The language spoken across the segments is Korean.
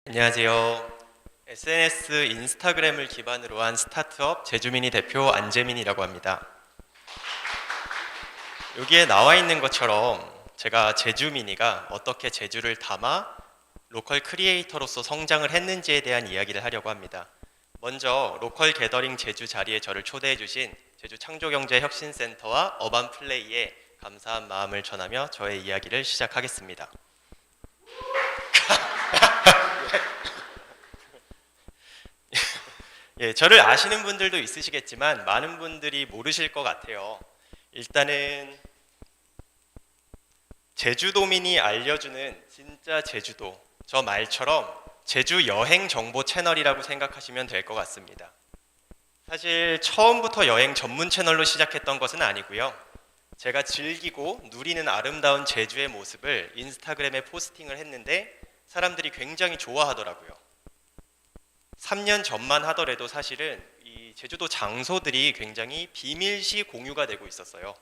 안녕하세요. SNS 인스타그램을 기반으로 한 스타트업 제주미니 대표 안재민이라고 합니다. 여기에 나와 있는 것처럼 제가 제주미니가 어떻게 제주를 담아 로컬 크리에이터로서 성장을 했는지에 대한 이야기를 하려고 합니다. 먼저 로컬 게더링 제주 자리에 저를 초대해 주신 제주 창조경제혁신센터와 어반플레이에 감사한 마음을 전하며 저의 이야기를 시작하겠습니다. 예, 저를 아시는 분들도 있으시겠지만 많은 분들이 모르실 것 같아요. 일단은 제주도민이 알려주는 진짜 제주도, 저 말처럼 제주 여행 정보 채널이라고 생각하시면 될 것 같습니다. 사실 처음부터 여행 전문 채널로 시작했던 것은 아니고요. 제가 즐기고 누리는 아름다운 제주의 모습을 인스타그램에 포스팅을 했는데 사람들이 굉장히 좋아하더라고요. 3년 전만 하더라도 사실은 이 제주도 장소들이 굉장히 비밀시 공유가 되고 있었어요.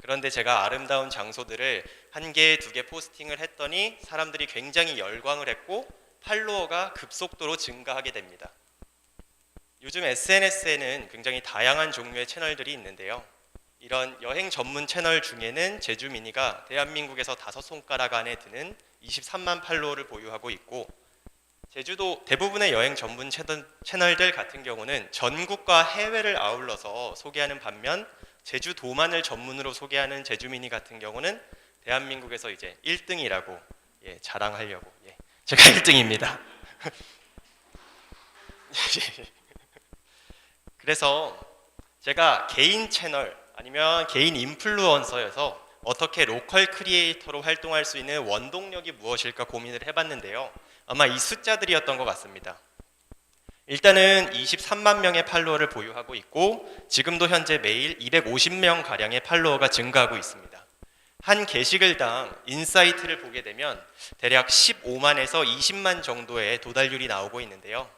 그런데 제가 아름다운 장소들을 한 개, 두 개 포스팅을 했더니 사람들이 굉장히 열광을 했고 팔로워가 급속도로 증가하게 됩니다. 요즘 SNS에는 굉장히 다양한 종류의 채널들이 있는데요. 이런 여행 전문 채널 중에는 제주미니가 대한민국에서 5손가락 안에 드는 23만 팔로워를 보유하고 있고, 제주도 대부분의 여행 전문 채널들 같은 경우는 전국과 해외를 아울러서 소개하는 반면 제주도만을 전문으로 소개하는 제주미니 같은 경우는 대한민국에서 이제 1등이라고 자랑하려고 제가 1등입니다. 그래서 제가 개인 채널 아니면 개인 인플루언서여서 어떻게 로컬 크리에이터로 활동할 수 있는 원동력이 무엇일까 고민을 해봤는데요. 아마 이 숫자들이었던 것 같습니다. 일단은 23만 명의 팔로워를 보유하고 있고 지금도 현재 매일 250명 가량의 팔로워가 증가하고 있습니다. 한 게시글당 인사이트를 보게 되면 대략 15만에서 20만 정도의 도달률이 나오고 있는데요.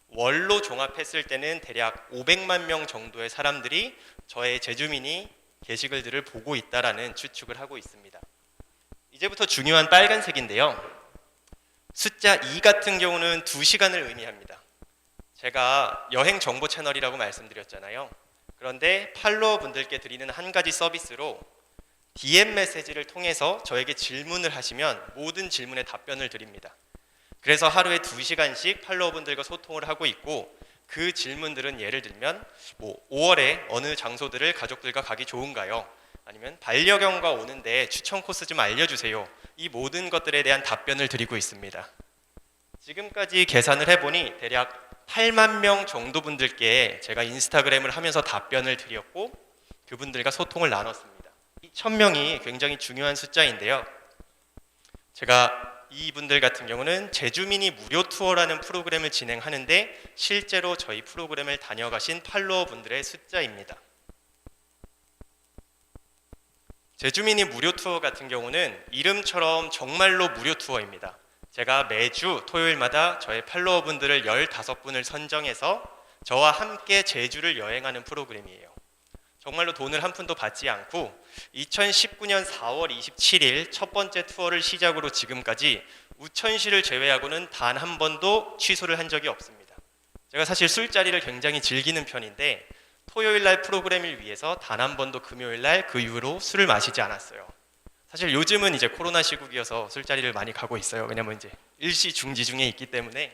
월로 종합했을 때는 대략 500만 명 정도의 사람들이 저의 제주미니 게시글들을 보고 있다라는 추측을 하고 있습니다. 이제부터 중요한 빨간색인데요. 숫자 2 같은 경우는 2시간을 의미합니다. 제가 여행 정보 채널이라고 말씀드렸잖아요. 그런데 팔로워 분들께 드리는 한 가지 서비스로 DM 메시지를 통해서 저에게 질문을 하시면 모든 질문에 답변을 드립니다. 그래서 하루에 2시간씩 팔로워분들과 소통을 하고 있고, 그 질문들은 예를 들면 5월에 어느 장소들을 가족들과 가기 좋은가요? 아니면 반려견과 오는데 추천 코스 좀 알려주세요. 이 모든 것들에 대한 답변을 드리고 있습니다. 지금까지 계산을 해보니 대략 8만 명 정도 분들께 제가 인스타그램을 하면서 답변을 드렸고 그분들과 소통을 나눴습니다. 이 1000명이 굉장히 중요한 숫자인데요. 제가 이분들 같은 경우는 제주미니 무료 투어라는 프로그램을 진행하는데 실제로 저희 프로그램을 다녀가신 팔로워 분들의 숫자입니다. 제주미니 무료 투어 같은 경우는 이름처럼 정말로 무료 투어입니다. 제가 매주 토요일마다 저의 팔로워 분들을 15분을 선정해서 저와 함께 제주를 여행하는 프로그램이에요. 정말로 돈을 한 푼도 받지 않고 2019년 4월 27일 첫 번째 투어를 시작으로 지금까지 우천시를 제외하고는 단 한 번도 취소를 한 적이 없습니다. 제가 사실 술자리를 굉장히 즐기는 편인데 토요일 날 프로그램을 위해서 단 한 번도 금요일 날 그 이후로 술을 마시지 않았어요. 사실 요즘은 이제 코로나 시국이어서 술자리를 많이 가고 있어요. 왜냐면 이제 일시 중지 중에 있기 때문에.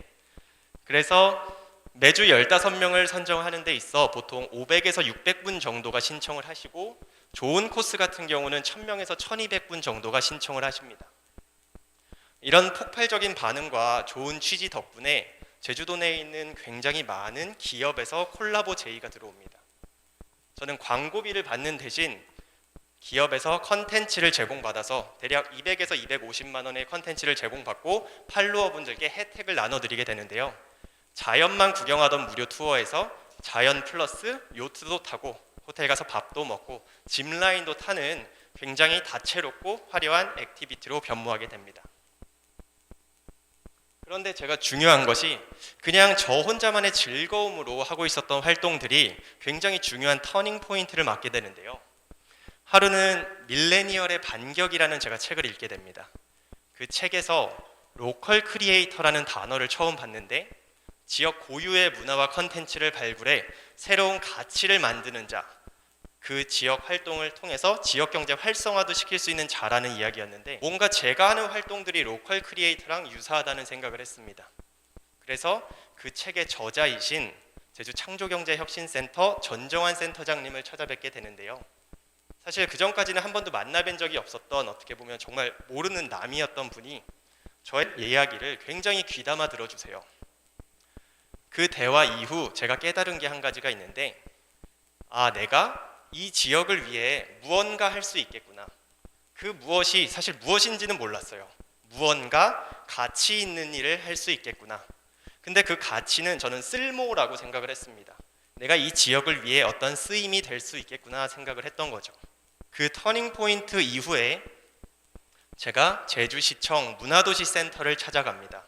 그래서 매주 15명을 선정하는 데 있어 보통 500에서 600분 정도가 신청을 하시고, 좋은 코스 같은 경우는 1000명에서 1200분 정도가 신청을 하십니다. 이런 폭발적인 반응과 좋은 취지 덕분에 제주도 내에 있는 굉장히 많은 기업에서 콜라보 제의가 들어옵니다. 저는 광고비를 받는 대신 기업에서 컨텐츠를 제공받아서 대략 200에서 250만 원의 컨텐츠를 제공받고 팔로워 분들께 혜택을 나눠드리게 되는데요. 자연만 구경하던 무료 투어에서 자연 플러스 요트도 타고 호텔 가서 밥도 먹고 짚라인도 타는 굉장히 다채롭고 화려한 액티비티로 변모하게 됩니다. 그런데 제가 중요한 것이 그냥 저 혼자만의 즐거움으로 하고 있었던 활동들이 굉장히 중요한 터닝 포인트를 맞게 되는데요. 하루는 밀레니얼의 반격이라는 제가 책을 읽게 됩니다. 그 책에서 로컬 크리에이터라는 단어를 처음 봤는데 지역 고유의 문화와 컨텐츠를 발굴해 새로운 가치를 만드는 자, 그 지역 활동을 통해서 지역 경제 활성화도 시킬 수 있는 자라는 이야기였는데 뭔가 제가 하는 활동들이 로컬 크리에이터랑 유사하다는 생각을 했습니다. 그래서 그 책의 저자이신 제주 창조경제혁신센터 전정환 센터장님을 찾아뵙게 되는데요. 사실 그 전까지는 한 번도 만나뵌 적이 없었던 어떻게 보면 정말 모르는 남이었던 분이 저의 이야기를 굉장히 귀담아 들어주세요. 그 대화 이후 제가 깨달은 게 한 가지가 있는데 내가 이 지역을 위해 무언가 할 수 있겠구나. 그 무엇이 사실 무엇인지는 몰랐어요. 무언가 가치 있는 일을 할 수 있겠구나. 근데 그 가치는 저는 쓸모라고 생각을 했습니다. 내가 이 지역을 위해 어떤 쓰임이 될 수 있겠구나 생각을 했던 거죠. 그 터닝 포인트 이후에 제가 제주시청 문화도시 센터를 찾아갑니다.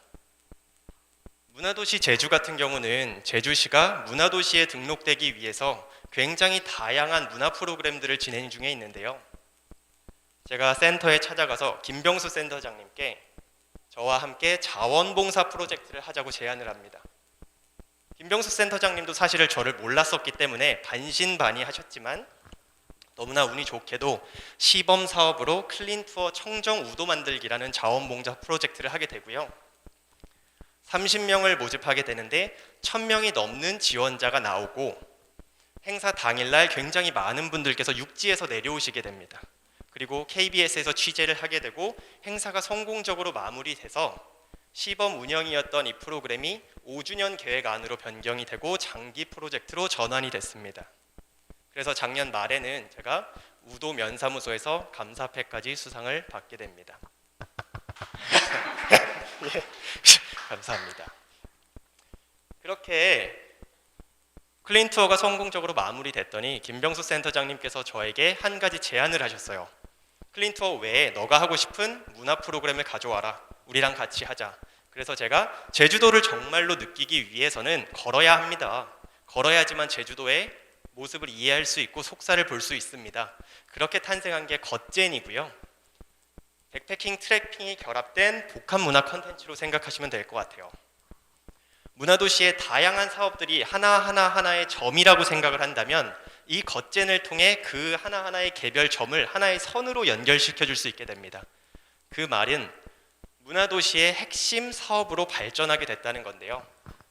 문화도시 제주 같은 경우는 제주시가 문화도시에 등록되기 위해서 굉장히 다양한 문화 프로그램들을 진행 중에 있는데요. 제가 센터에 찾아가서 김병수 센터장님께 저와 함께 자원봉사 프로젝트를 하자고 제안을 합니다. 김병수 센터장님도 사실을 저를 몰랐었기 때문에 반신반의하셨지만 너무나 운이 좋게도 시범 사업으로 클린투어 청정 우도 만들기라는 자원봉사 프로젝트를 하게 되고요. 30명을 모집하게 되는데 1000명이 넘는 지원자가 나오고 행사 당일날 굉장히 많은 분들께서 육지에서 내려오시게 됩니다. 그리고 KBS에서 취재를 하게 되고 행사가 성공적으로 마무리돼서 시범 운영이었던 이 프로그램이 5주년 계획 안으로 변경이 되고 장기 프로젝트로 전환이 됐습니다. 그래서 작년 말에는 제가 우도 면사무소에서 감사패까지 수상을 받게 됩니다. 예, 감사합니다. 그렇게 클린투어가 성공적으로 마무리됐더니 김병수 센터장님께서 저에게 한 가지 제안을 하셨어요. 클린투어 외에 너가 하고 싶은 문화 프로그램을 가져와라. 우리랑 같이 하자. 그래서 제가 제주도를 정말로 느끼기 위해서는 걸어야 합니다. 걸어야지만 제주도의 모습을 이해할 수 있고 속살을 볼 수 있습니다. 그렇게 탄생한 게 걷젠이고요. 백패킹 트래킹이 결합된 복합 문화 컨텐츠로 생각하시면 될 것 같아요. 문화도시의 다양한 사업들이 하나의 점이라고 생각을 한다면 이 걷젠을 통해 그 하나하나의 개별 점을 하나의 선으로 연결시켜 줄 수 있게 됩니다. 그 말은 문화도시의 핵심 사업으로 발전하게 됐다는 건데요.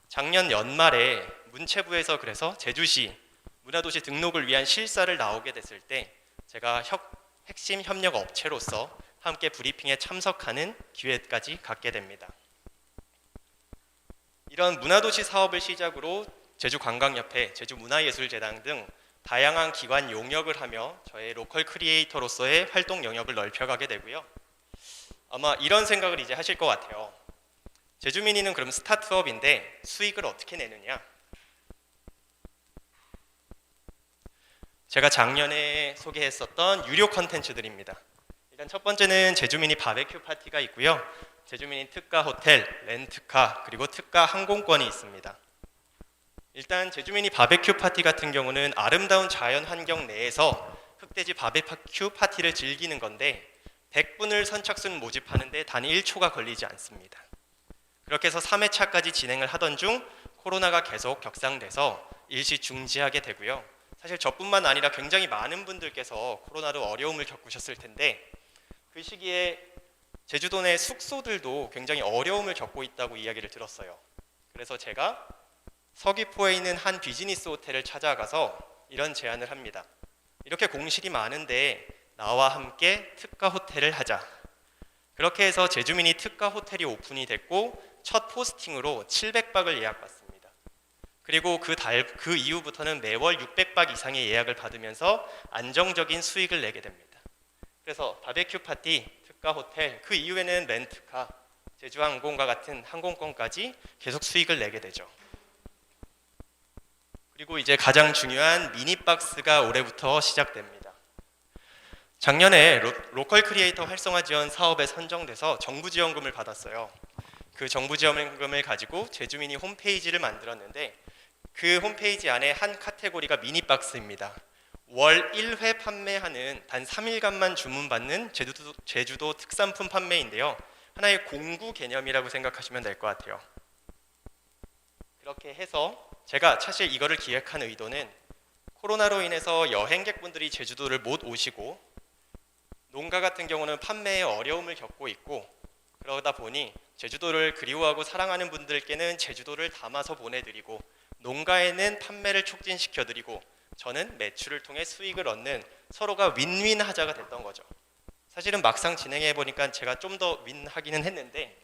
작년 연말에 문체부에서 그래서 제주시 문화도시 등록을 위한 실사를 나오게 됐을 때 제가 핵심 협력 업체로서 함께 브리핑에 참석하는 기회까지 갖게 됩니다. 이런 문화도시 사업을 시작으로 제주관광협회, 제주문화예술재단 등 다양한 기관 용역을 하며 저의 로컬 크리에이터로서의 활동 영역을 넓혀가게 되고요. 아마 이런 생각을 이제 하실 것 같아요. 제주미니는 그럼 스타트업인데 수익을 어떻게 내느냐? 제가 작년에 소개했었던 유료 컨텐츠들입니다. 일단 첫 번째는 제주미니 바베큐 파티가 있고요. 제주미니 특가 호텔, 렌트카, 그리고 특가 항공권이 있습니다. 일단 제주미니 바베큐 파티 같은 경우는 아름다운 자연 환경 내에서 흑돼지 바베큐 파티를 즐기는 건데 100분을 선착순 모집하는데 단 1초가 걸리지 않습니다. 그렇게 해서 3회차까지 진행을 하던 중 코로나가 계속 격상돼서 일시 중지하게 되고요. 사실 저뿐만 아니라 굉장히 많은 분들께서 코로나로 어려움을 겪으셨을 텐데 그 시기에 제주도 내 숙소들도 굉장히 어려움을 겪고 있다고 이야기를 들었어요. 그래서 제가 서귀포에 있는 한 비즈니스 호텔을 찾아가서 이런 제안을 합니다. 이렇게 공실이 많은데 나와 함께 특가 호텔을 하자. 그렇게 해서 제주미니 특가 호텔이 오픈이 됐고 첫 포스팅으로 700박을 예약받습니다. 그리고 그 이후부터는 매월 600박 이상의 예약을 받으면서 안정적인 수익을 내게 됩니다. 그래서 바베큐 파티, 특가 호텔, 그 이후에는 렌트카, 제주항공과 같은 항공권까지 계속 수익을 내게 되죠. 그리고 이제 가장 중요한 미니박스가 올해부터 시작됩니다. 작년에 로컬 크리에이터 활성화 지원 사업에 선정돼서 정부 지원금을 받았어요. 그 정부 지원금을 가지고 제주미니 홈페이지를 만들었는데 그 홈페이지 안에 한 카테고리가 미니박스입니다. 월 1회 판매하는 단 3일간만 주문받는 제주도 특산품 판매인데요. 하나의 공구 개념이라고 생각하시면 될 것 같아요. 그렇게 해서 제가 사실 이거를 기획한 의도는 코로나로 인해서 여행객분들이 제주도를 못 오시고 농가 같은 경우는 판매에 어려움을 겪고 있고 그러다 보니 제주도를 그리워하고 사랑하는 분들께는 제주도를 담아서 보내드리고 농가에는 판매를 촉진시켜드리고 저는 매출을 통해 수익을 얻는 서로가 윈윈 하자가 됐던 거죠. 사실은 막상 진행해 보니까 제가 좀 더 윈하기는 했는데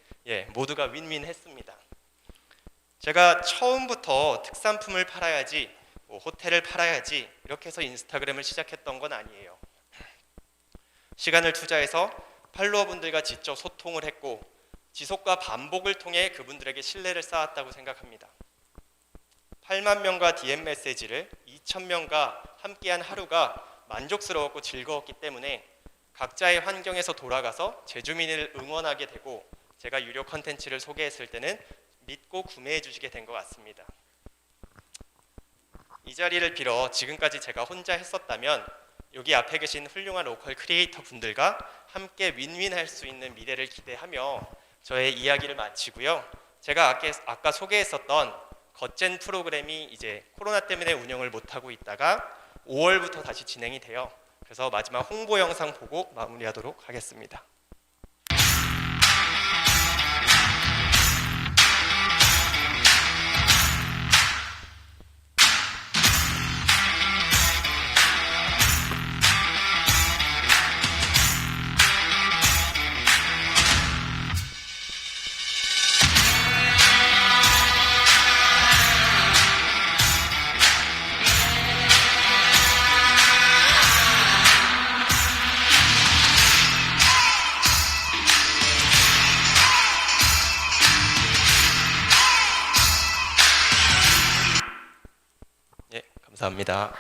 모두가 윈윈 했습니다. 제가 처음부터 특산품을 팔아야지 호텔을 팔아야지 이렇게 해서 인스타그램을 시작했던 건 아니에요. 시간을 투자해서 팔로워분들과 직접 소통을 했고 지속과 반복을 통해 그분들에게 신뢰를 쌓았다고 생각합니다. 8만 명과 DM 메시지를 2,000명과 함께한 하루가 만족스러웠고 즐거웠기 때문에 각자의 환경에서 돌아가서 제주민을 응원하게 되고 제가 유료 컨텐츠를 소개했을 때는 믿고 구매해 주시게 된 것 같습니다. 이 자리를 빌어 지금까지 제가 혼자 했었다면 여기 앞에 계신 훌륭한 로컬 크리에이터 분들과 함께 윈윈할 수 있는 미래를 기대하며 저의 이야기를 마치고요. 제가 아까 소개했었던 겉젠 프로그램이 이제 코로나 때문에 운영을 못하고 있다가 5월부터 다시 진행이 돼요. 그래서 마지막 홍보 영상 보고 마무리하도록 하겠습니다. 감사합니다.